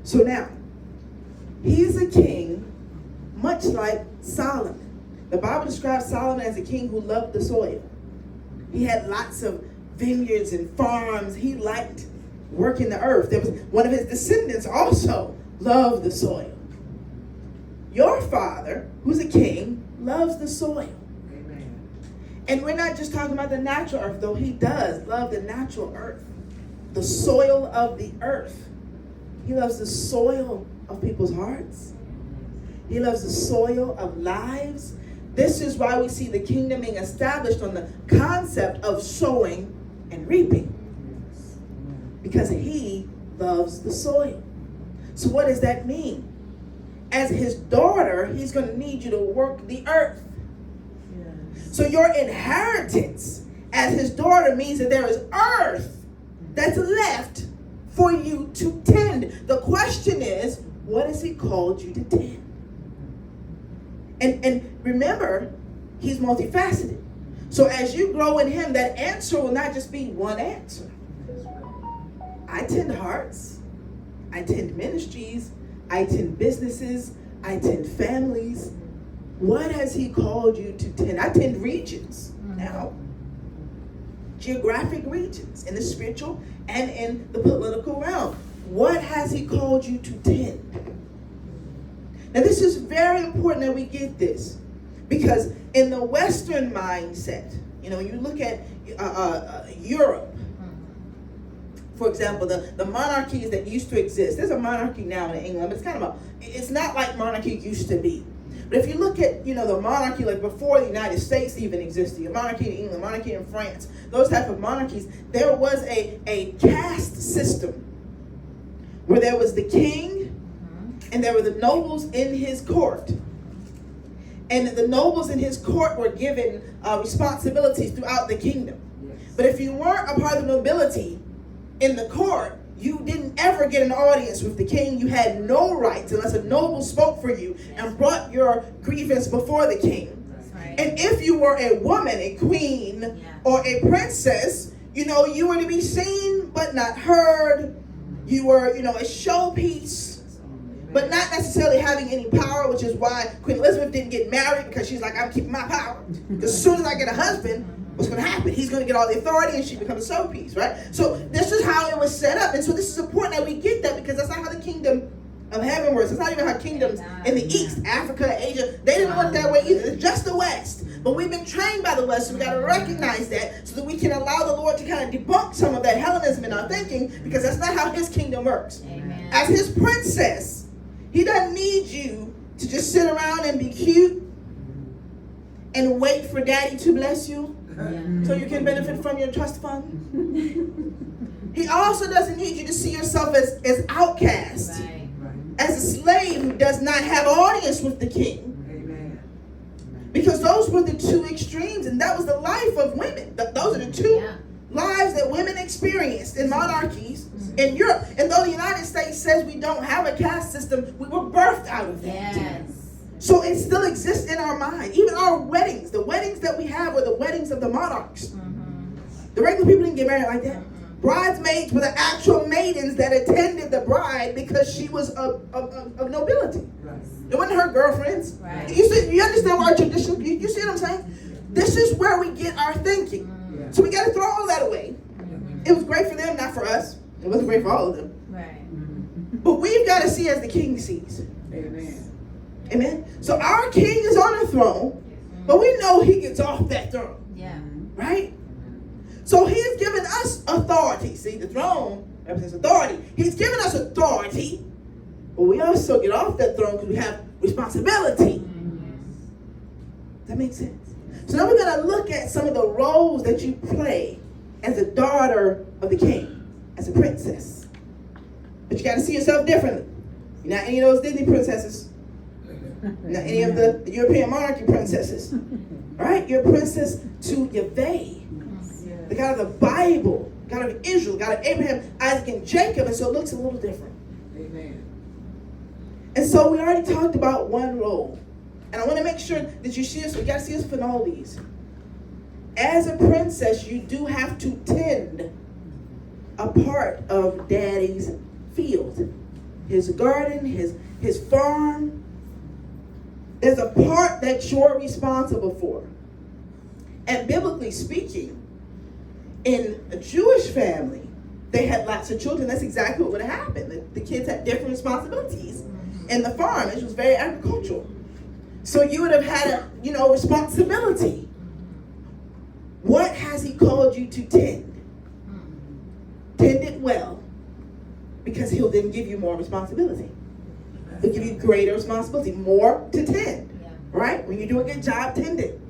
So now, he's a king much like Solomon. The Bible describes Solomon as a king who loved the soil. He had lots of vineyards and farms. He liked working the earth. There was one of his descendants also loved the soil. Your father, who's a king, loves the soil. Amen. And we're not just talking about the natural earth, though he does love the natural earth. The soil of the earth. He loves the soil of people's hearts. He loves the soil of lives. This is why we see the kingdom being established on the concept of sowing and reaping. Because he loves the soil. So what does that mean? As his daughter, he's going to need you to work the earth. Yes. So your inheritance as his daughter means that there is earth that's left for you to tend. The question is, what has he called you to tend? And remember, he's multifaceted. So as you grow in him, that answer will not just be one answer. I tend hearts. I tend ministries. I tend businesses. I tend families. What has he called you to tend? I tend regions now. Geographic regions in the spiritual and in the political realm. What has he called you to tend? Now this is very important that we get this, because in the Western mindset, you look at Europe, for example, the monarchies that used to exist. There's a monarchy now in England, but it's not like monarchy used to be. But if you look at, the monarchy like before the United States even existed, a monarchy in England, monarchy in France, those type of monarchies, there was a caste system where there was the king and there were the nobles in his court. And the nobles in his court were given responsibilities throughout the kingdom. Yes. But if you weren't a part of the nobility in the court, you didn't ever get an audience with the king. You had no rights unless a noble spoke for you and brought your grievance before the king. Right. And if you were a woman, a queen, or a princess, you were to be seen but not heard. You were, a showpiece, but not necessarily having any power, which is why Queen Elizabeth didn't get married, because she's like, I'm keeping my power. Because as soon as I get a husband, what's going to happen? He's going to get all the authority and she becomes a showpiece, right? So this is how it was set up. And so this is important that we get that, because that's not how the kingdom of heaven works. It's not even how kingdoms in the East, Africa, Asia, they didn't work that way either. It's just the West. But we've been trained by the West, so we got to recognize that so that we can allow the Lord to kind of debunk some of that Hellenism in our thinking, because that's not how his kingdom works. Amen. As his princess, he doesn't need you to just sit around and be cute and wait for daddy to bless you so you can benefit from your trust fund. He also doesn't need you to see yourself as outcast, Right. as a slave who does not have audience with the king. Amen. Because those were the two extremes, and that was the life of women. Those are the two lives that women experienced in monarchies in Europe. And though the United States says we don't have a caste system, we were birthed out of that. Yes. So it still exists in our mind. Even our weddings, the weddings that we have were the weddings of the monarchs. The regular people didn't get married like that. Bridesmaids were the actual maidens that attended the bride because she was of nobility. Right. It wasn't her girlfriends. Right. You understand what our tradition, you see what I'm saying? This is where we get our thinking. So we got to throw all that away. It was great for them, not for us. It wasn't great for all of them. Right. But we've got to see as the king sees. Amen. Amen. So our king is on the throne, but we know he gets off that throne. Yeah. Right? So he has given us authority. See, the throne represents authority. He's given us authority, but we also get off that throne because we have responsibility. Does that make sense? So now we're going to look at some of the roles that you play as a daughter of the king, as a princess. But you got to see yourself differently. You're not any of those Disney princesses. You're not any of the European monarchy princesses. Right? You're a princess to Yahweh, the God of the Bible, God of Israel, God of Abraham, Isaac, and Jacob. And so it looks a little different. Amen. And so we already talked about one role. And I want to make sure that you see this. We got to see this for all these. As a princess, you do have to tend a part of daddy's field. his garden, his farm. There's a part that you're responsible for. And biblically speaking, in a Jewish family, they had lots of children. That's exactly what would have happened. The kids had different responsibilities in the farm. It was very agricultural. So you would have had a, responsibility. What has he called you to tend? Tend it well, because he'll then give you more responsibility. He'll give you greater responsibility, more to tend. Right? When you do a good job, tend it.